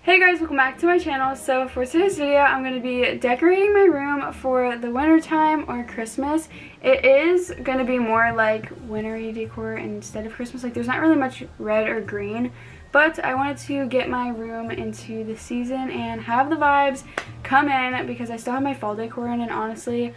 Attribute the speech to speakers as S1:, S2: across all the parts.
S1: Hey guys, welcome back to my channel. So for today's video, I'm going to be decorating my room for the winter time or Christmas. It is going to be more like wintry decor instead of Christmas. Like there's not really much red or green, but I wanted to get my room into the season and have the vibes come in because I still have my fall decor in, and honestly,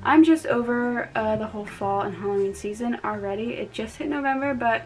S1: I'm just over the whole fall and Halloween season already. It just hit November, but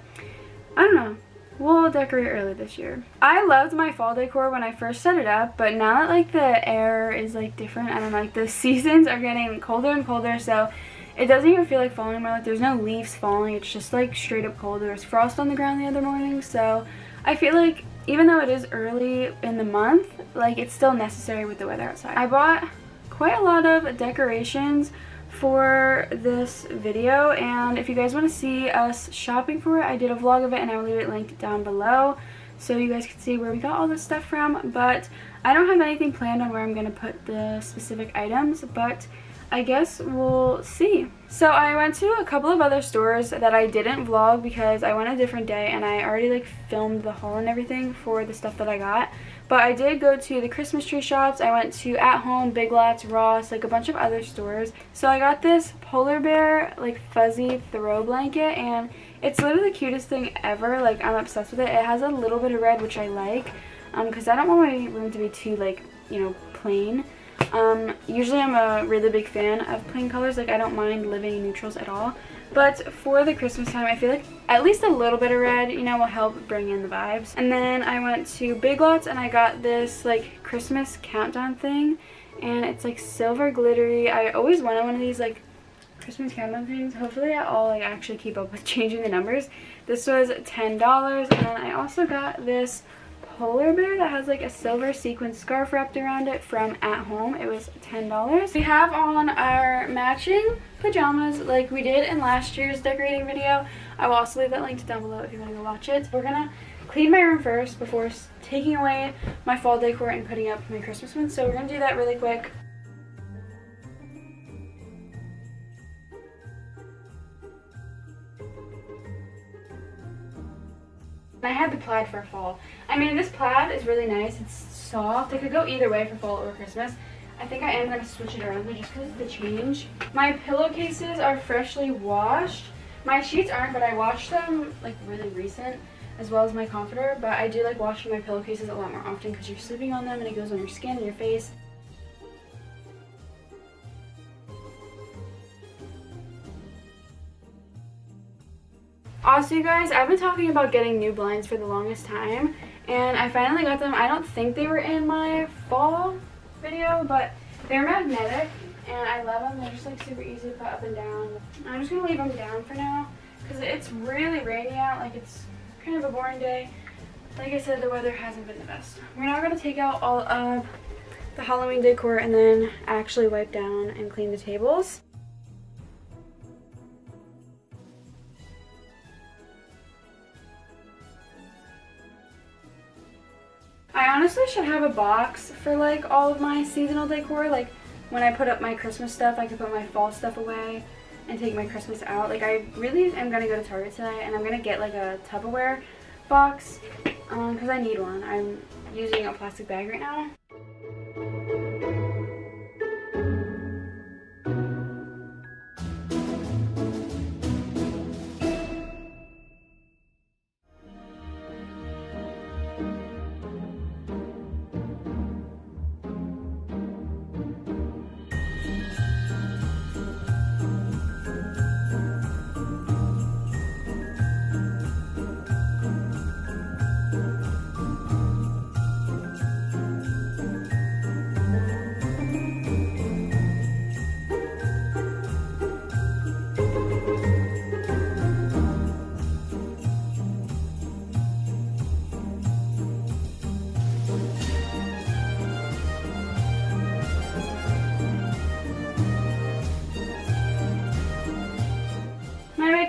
S1: I don't know. We'll decorate early this year. I loved my fall decor when I first set it up, but now that like the air is like different, I don't know, like the seasons are getting colder and colder, so it doesn't even feel like fall anymore. Like there's no leaves falling, it's just like straight up cold. There was frost on the ground the other morning, so I feel like even though it is early in the month, like it's still necessary with the weather outside. I bought quite a lot of decorations for this video, and if you guys want to see us shopping for it, I did a vlog of it and I will leave it linked down below so you guys can see where we got all this stuff from. But I don't have anything planned on where I'm going to put the specific items, but I guess we'll see. So I went to a couple of other stores that I didn't vlog because I went a different day and I already like filmed the haul and everything for the stuff that I got. But I did go to the Christmas tree shops. I went to At Home, Big Lots, Ross, like a bunch of other stores. So I got this polar bear like fuzzy throw blanket, and it's literally the cutest thing ever. Like I'm obsessed with it. It has a little bit of red, which I like because I don't want my room to be too like, you know, plain. Usually I'm a really big fan of plain colors. Like I don't mind living in neutrals at all. But for the Christmas time, I feel like at least a little bit of red, you know, will help bring in the vibes. And then I went to Big Lots and I got this like Christmas countdown thing, and it's like silver glittery. I always wanted one of these like Christmas countdown things. Hopefully I'll like actually keep up with changing the numbers. This was $10, and then I also got this polar bear that has like a silver sequin scarf wrapped around it from At Home. It was $10. We have on our matching pajamas like we did in last year's decorating video. I will also leave that linked down below if you want to go watch it. We're gonna clean my room first before taking away my fall decor and putting up my Christmas ones, so we're gonna do that really quick. I had the plaid for fall. I mean, this plaid is really nice. It's soft. It could go either way for fall or Christmas. I think I am going to switch it around just because of the change. My pillowcases are freshly washed. My sheets aren't, but I washed them like really recent, as well as my comforter. But I do like washing my pillowcases a lot more often because you're sleeping on them and it goes on your skin and your face. Also, you guys, I've been talking about getting new blinds for the longest time, and I finally got them. I don't think they were in my fall video, but they're magnetic, and I love them. They're just like super easy to put up and down. I'm just going to leave them down for now, because it's really rainy out. Like, it's kind of a boring day. Like I said, the weather hasn't been the best. We're now going to take out all of the Halloween decor and then actually wipe down and clean the tables. I honestly should have a box for like all of my seasonal decor. Like when I put up my Christmas stuff, I could put my fall stuff away and take my Christmas out. Like I really am going to go to Target today and I'm going to get like a Tupperware box because I need one. I'm using a plastic bag right now.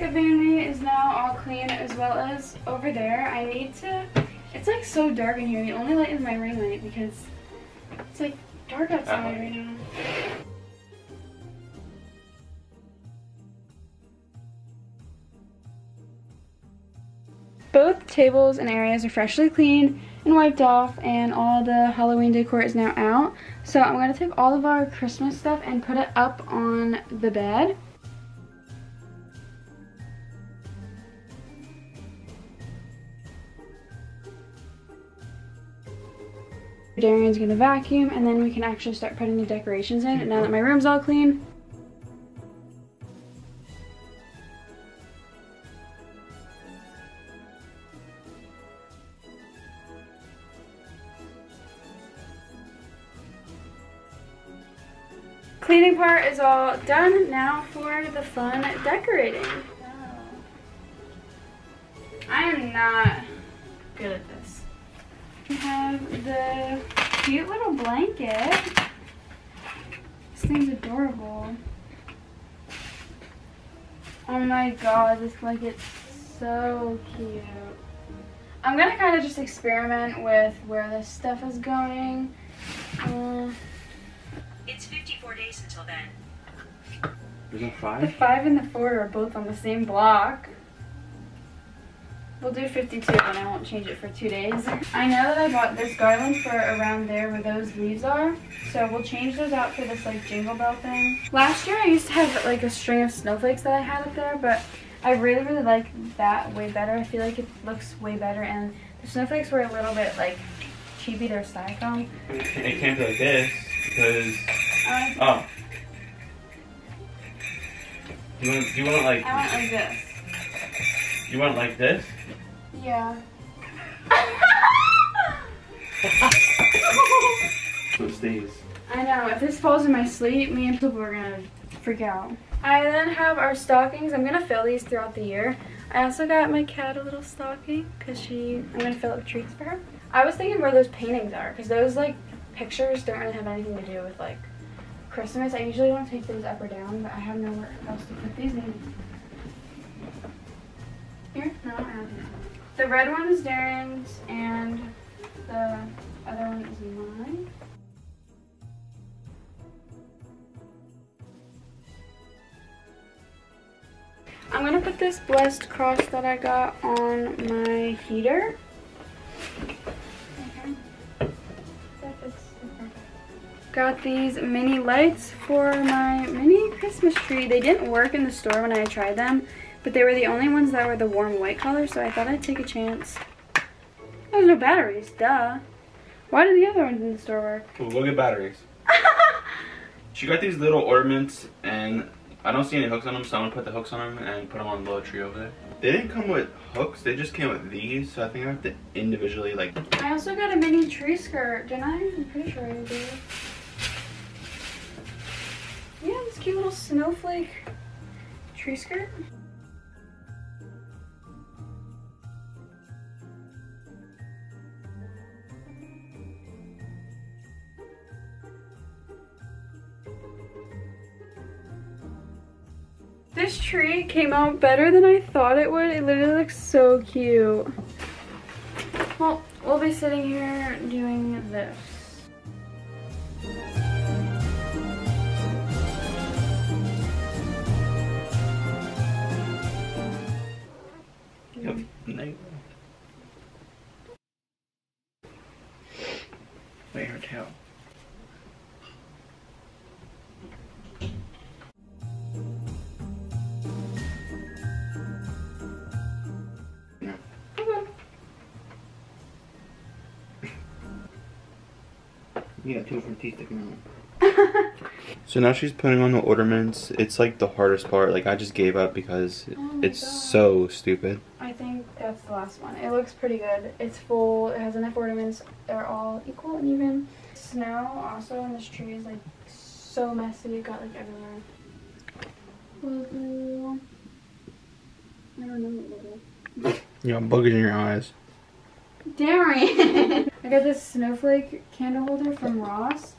S1: Vanity is now all clean, as well as over there. I need to, it's like so dark in here. The only light is my ring light because it's like dark outside right now. Both tables and areas are freshly cleaned, and wiped off, and all the Halloween decor is now out. So I'm going to take all of our Christmas stuff and put it up on the bed. Darian's gonna vacuum, and then we can actually start putting the decorations in now that my room's all clean. Cleaning part is all done. Now for the fun decorating. I am not good at this. We have the cute little blanket. This thing's adorable. Oh my god, this blanket's so cute. I'm gonna kind of just experiment with where this stuff is going.
S2: It's 54 days until then.
S3: Is that 5?
S1: The 5 and the 4 are both on the same block. We'll do 52 and I won't change it for 2 days. I know that I bought this garland for around there where those leaves are. So we'll change those out for this like jingle bell thing. Last year I used to have like a string of snowflakes that I had up there, but I really like that way better. I feel like it looks way better, and the snowflakes were a little bit like cheapy. They're styrofoam.
S3: It can't be like this because... Oh. Do you want it like...
S1: I want it like this.
S3: You want it like this?
S1: Yeah.
S3: So it stays.
S1: I know. If this falls in my sleep, me and people are gonna freak out. I then have our stockings. I'm gonna fill these throughout the year. I also got my cat a little stocking because I'm gonna fill up treats for her. I was thinking where those paintings are, because those like pictures don't really have anything to do with like Christmas. I usually don't take those up or down, but I have nowhere else to put these in. Here? No, I don't think so. The red one is Darren's, and the other one is mine. I'm gonna put this blessed cross that I got on my heater. Okay. Got these mini lights for my mini Christmas tree. They didn't work in the store when I tried them, but they were the only ones that were the warm white color, so I thought I'd take a chance. There's no batteries, duh. Why do the other ones in the store work?
S3: Well, we'll get batteries. She got these little ornaments, and I don't see any hooks on them, so I'm gonna put the hooks on them and put them on the little tree over there. They didn't come with hooks, they just came with these, so I think I have to individually like...
S1: I also got a mini tree skirt, didn't I? I'm pretty sure I did. Yeah, this cute little snowflake tree skirt. This tree came out better than I thought it would. It literally looks so cute. Well, we'll be sitting here doing this.
S3: Yep. Nice. Wait, her tail. You got 2 different teeth sticking out. So now she's putting on the ornaments. It's like the hardest part. Like I just gave up because it's so stupid.
S1: I think that's the last one. It looks pretty good. It's full. It has enough ornaments. They're all equal and even. Snow also on this tree is like so messy. It got like everywhere. I don't know.
S3: You got buggers in your eyes.
S1: Darian! I got this snowflake candle holder from Ross.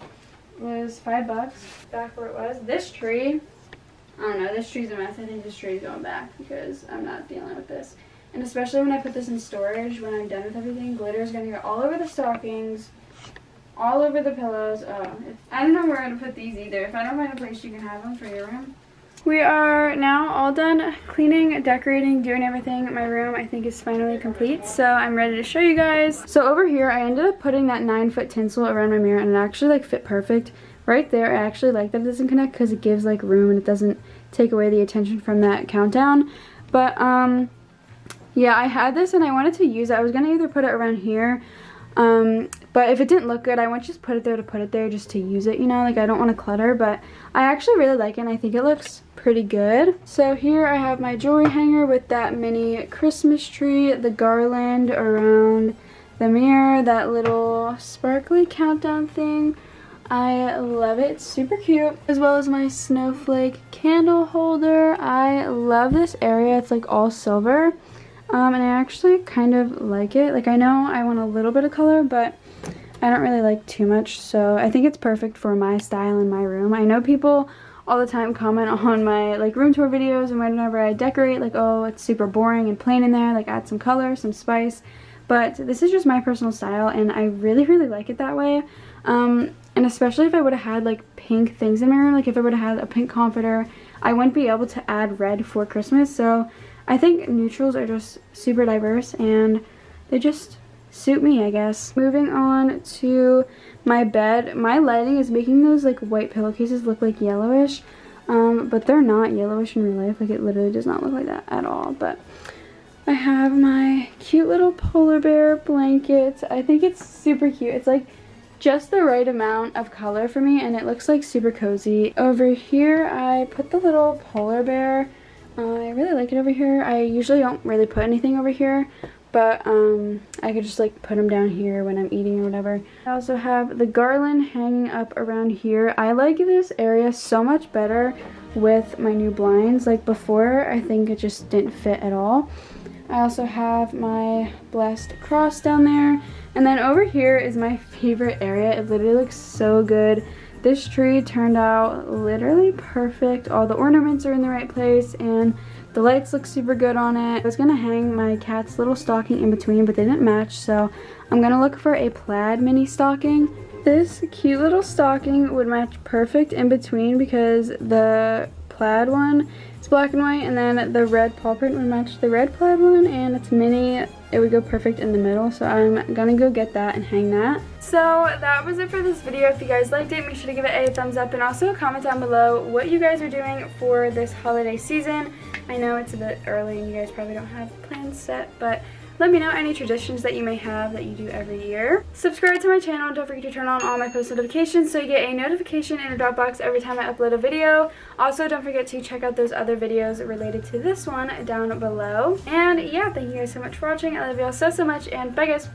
S1: It was $5. Back where it was. This tree, I don't know, this tree's a mess. I think this tree's going back because I'm not dealing with this. And especially when I put this in storage, when I'm done with everything, glitter's gonna go all over the stockings, all over the pillows. I don't know where to put these either. If I don't find a place you can have them for your room, We are now all done cleaning, decorating, doing everything. My room, I think, is finally complete, so I'm ready to show you guys. So over here, I ended up putting that 9-foot tinsel around my mirror, and it actually like fit perfect right there. I actually like that it doesn't connect because it gives like room and it doesn't take away the attention from that countdown. But yeah, I had this and I wanted to use it. I was gonna either put it around here, but if it didn't look good, I wouldn't just put it there to put it there just to use it, you know, like I don't want to clutter. But I actually really like it and I think it looks pretty good. So here I have my jewelry hanger with that mini Christmas tree, the garland around the mirror, that little sparkly countdown thing. I love it. It's super cute. As well as my snowflake candle holder. I love this area. It's like all silver. And I actually kind of like it. Like, I know I want a little bit of color, but I don't really like too much. So I think it's perfect for my style in my room. I know people all the time comment on my like room tour videos and whenever I decorate, like, oh, it's super boring and plain in there. Like, add some color, some spice. But this is just my personal style and I really, really like it that way. And especially if I would have had like pink things in my room, like if I would have had a pink comforter, I wouldn't be able to add red for Christmas. So I think neutrals are just super diverse and they just suit me, I guess. Moving on to my bed. My lighting is making those like white pillowcases look like yellowish, but they're not yellowish in real life. Like, it literally does not look like that at all. But I have my cute little polar bear blanket. I think it's super cute. It's like just the right amount of color for me and it looks like super cozy. Over here I put the little polar bear. I really like it over here. I usually don't really put anything over here, but I could just like put them down here when I'm eating or whatever. I also have the garland hanging up around here. I like this area so much better with my new blinds. Like, before, I think it just didn't fit at all. I also have my blessed cross down there. And then over here is my favorite area. It literally looks so good. This tree turned out literally perfect. All the ornaments are in the right place and the lights look super good on it. I was gonna hang my cat's little stocking in between, but they didn't match, so I'm gonna look for a plaid mini stocking. This cute little stocking would match perfect in between because the plaid one is black and white, and then the red paw print would match the red plaid one, and it's mini. It would go perfect in the middle, so I'm gonna go get that and hang that. So that was it for this video. If you guys liked it, make sure to give it a thumbs up and also comment down below what you guys are doing for this holiday season. I know it's a bit early and you guys probably don't have plans set, but let me know any traditions that you may have that you do every year. Subscribe to my channel and don't forget to turn on all my post notifications so you get a notification in your Dropbox every time I upload a video. Also, don't forget to check out those other videos related to this one down below. And yeah, thank you guys so much for watching. I love you all so much, and bye guys!